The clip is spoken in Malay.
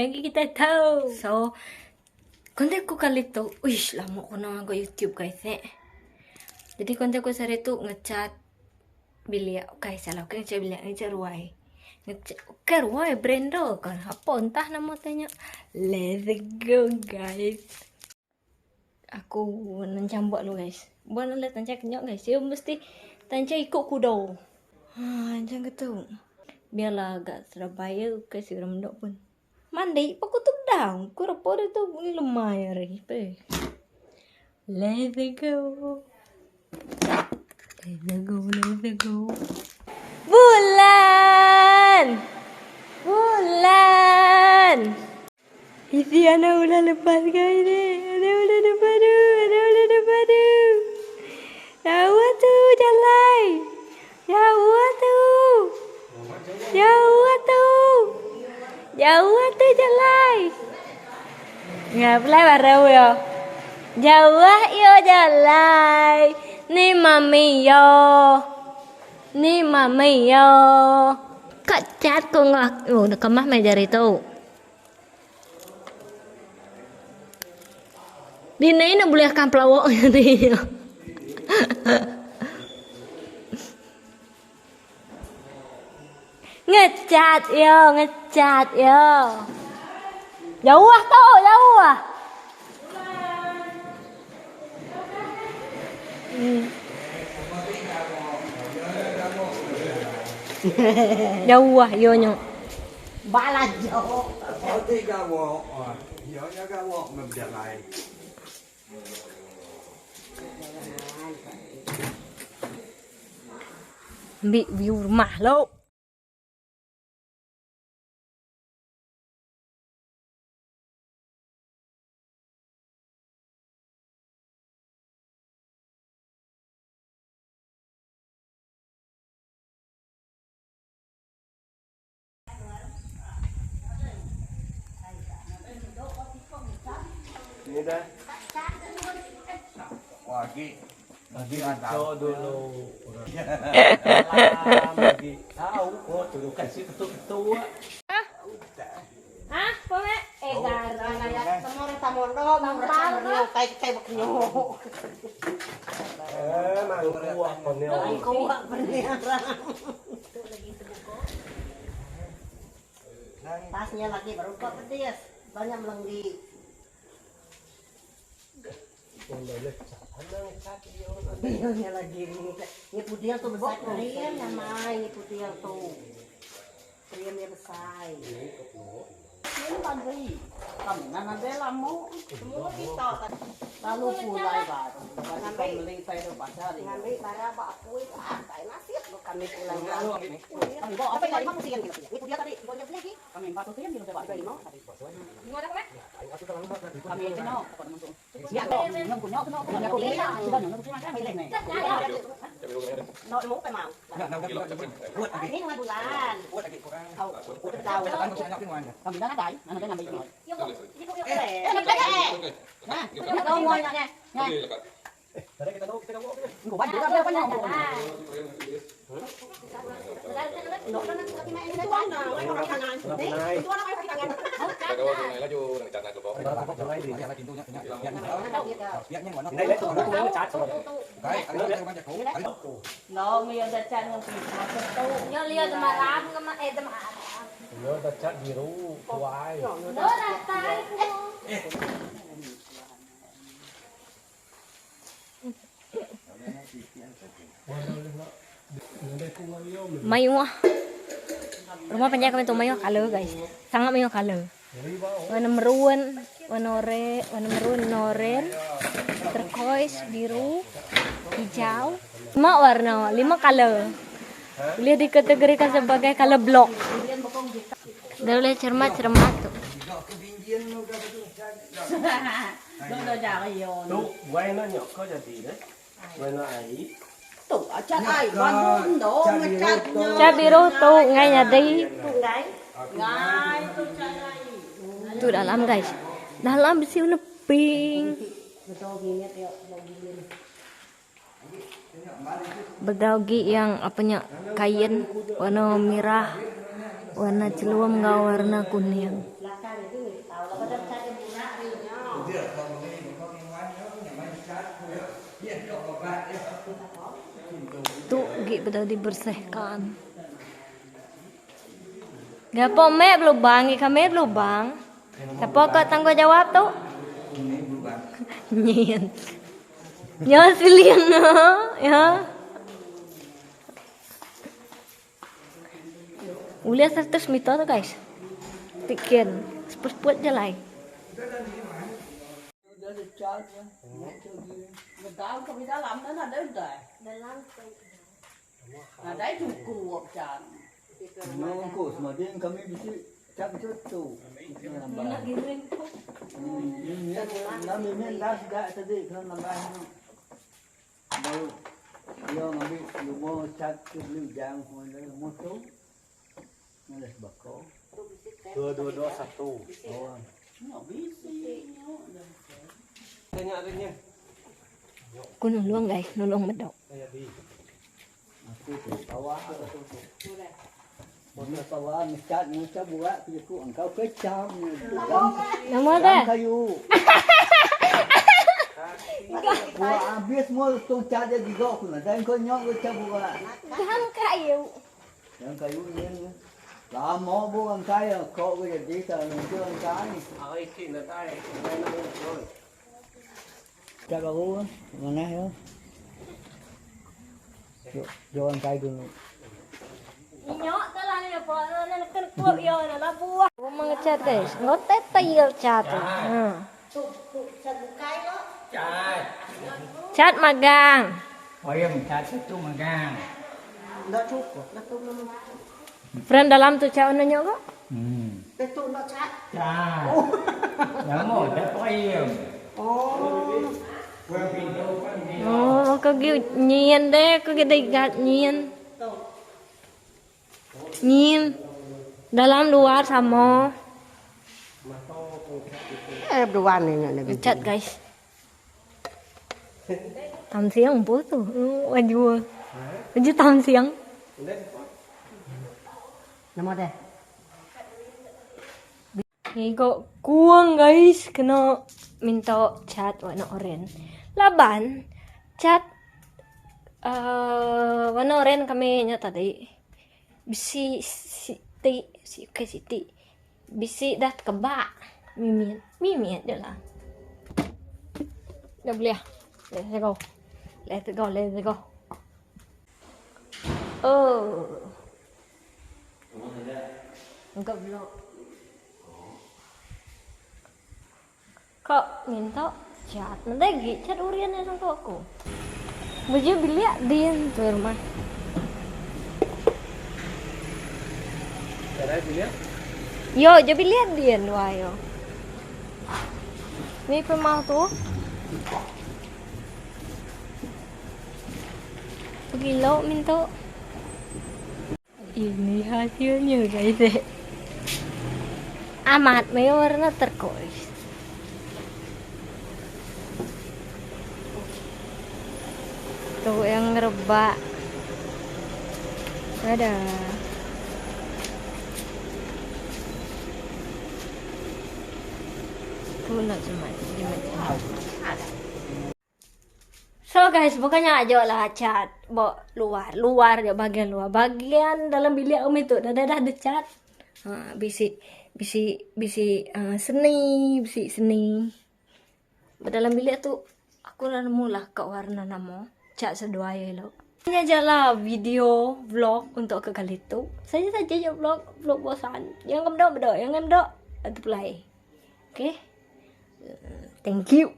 lagi kita tahu. So, kontenku kali itu, lama aku nongol ke YouTube guys Jadi kontenku sehari itu ngecat bilia, guys salah aku ngecat bilia, ngecat ruai. Ngecat ruai Brando kan, apa entah nama tanya. Let's go guys. Aku mencambak lu guys. Bukan lihat tancak kenyok guys. Ya mesti tancak ikut kudo. Macam gitu. Biarlah agak Surabaya kasih orang dok pun. Mandi, aku tuh down. Ku rapor itu lemah ya lagi. Let's go. Let's go, let's go. Bulan. Bulan. Isi anak udah lepas guys ni. Ada udah lepas tu. Ada udah lepas tu. Jauh tu jalan. Jauh tu. Jauh tu. Jauh tu jalan. Ngapain baru yo? Jauh yo jalan. Ni mami yo. Ni mami yo. Kak chat ko ngak. Oh, nakamah may dari tu. Di na boleh akan pelawak ni. Ngecat yo, ngecat yo. Jauh ah tau, jauh ah. Jauh ah yo nyo. Bala jauh. Ambil view rumah lo. Ini dah. Wah, lagi tahu dulu. Lagi tahu kok dulu kasih ketua. Hah? Pome? Garang. Tamondo, mangpal kay baknyo. Mangkuah konyo. Kuha berniara. Tasnya lagi baru kok pedes. Banyak melenggi. Bilangnya lagi ini putih tuh besar kalian nama ini putih tuh kaliannya besar ini pandai kamu nanti lamu semua kita lalu pulai baru nanti beli pada pasar nanti barang aku kayak nasi kami pulai kami bawa apa yang kamu sih yang ini putih tadi pokoknya lagi kami 400 yang kita bawa ini kami itu no ya dong yang punya itu no punya aku lihat sudah yang punya kan milik nih no mau pe mau ini nggak bulan tahu kami dah ada nanti ngambil ini nah tahu mau nanya nah Gua banyak juga banyak. Mayu rumah penjara kami tuh mayu color guys, sangat mayu color. Warna merun, warna oren, turquoise, biru, hijau. 5 warna, 5 color. Boleh dikategorikan sebagai color block. Dah boleh cermat tuh. Tuh, warna nyok kau jadi deh. Warna air. Tuh, acat ai, bandung do ngecatnya. Ca biru tuh ngay nhà đi. Ngai tuh cai. Tuh dalam guys. Dalam siu na pink. Bedaugi yang apanya kain warna merah, warna celuam nggak warna kuning. Tuh, gitu dibersihkan. Gapo me lubang, kami lubang. Siapa kau tanggung jawab tuh? Nyin. Ya siliang ya. Uliah 100 meter tuh guys. Bikin seput-seput jalan. Người ta không biết đã làm thế nào đến rồi. Là đấy chung cuộc chả. Nó cổ mà đến kami bisa cak tu. Namin dah sudah tadi kan nambah. Baru dia ngambil lumur cak beli jang motor. Nalas bako. 221. Oh. Nó biết gì nhá. Tanya. Aku nulung guys, nulung medok. Saya di. Aku tu bawah tu. Mana bawah ngecat buat aku engkau kecam. Nama dah. Kayu. Buat habis semua tu cat dia juga aku nak. Dan kau nyok kecam buat. Hang kayu. Yang kayu ni. Lama bukan kaya kau jadi tak nunjuk kaya. Ai khi là tay, đây là rồi. Cak aku mana ya? Jualan kayu dulu. Nyok telah ni apa? Nak kena ya nak buah. Aku mengecat guys. Ngotet tayar cat. Cat magang. Oh ya, cat itu magang. Nó cukup, nó tung nó. Friend dalam tu cat mana nyok kok? Cái tung nó chát. Cat. Yang mau cat payem. Oh, kau kêu nhiên đấy, kau kêu gạt nhiên. Nhiên. Dalam luar sama. Đồ ăn này này. Cat guys. Tam siang bố tu. Wajua. Wajua tam siang. Nama deh. Igo kuang guys, kena minta cat warna oranye. Laban cat warna oranye kami nyata tadi. Bisi siti. Bisi dah kebak. Mimian je lah. Dah boleh. Let's go. Oh. Enggak belum. Kok minta cat? Nanti cat uriannya sama aku. Baju bilik din tu rumah. Ở đây thì biết. Yo, je bilik din wah yo. Ni pemau tu. Kilo minta. Ini hasilnya guys. Amat warna turquoise. Tuh yang rebak. Ada. Tuh nak cuma. So guys, pokoknya aja lah cat, luar ya bagian luar, bagian dalam bilik om itu dah ada cat, bisi seni, dalam bilik tuh aku udah nemu lah ke warna nama cat sedua ya lo. Ini aja lah video vlog untuk ke kali itu. Saja ya vlog bosan. Yang em dok, itu play. Oke, thank you.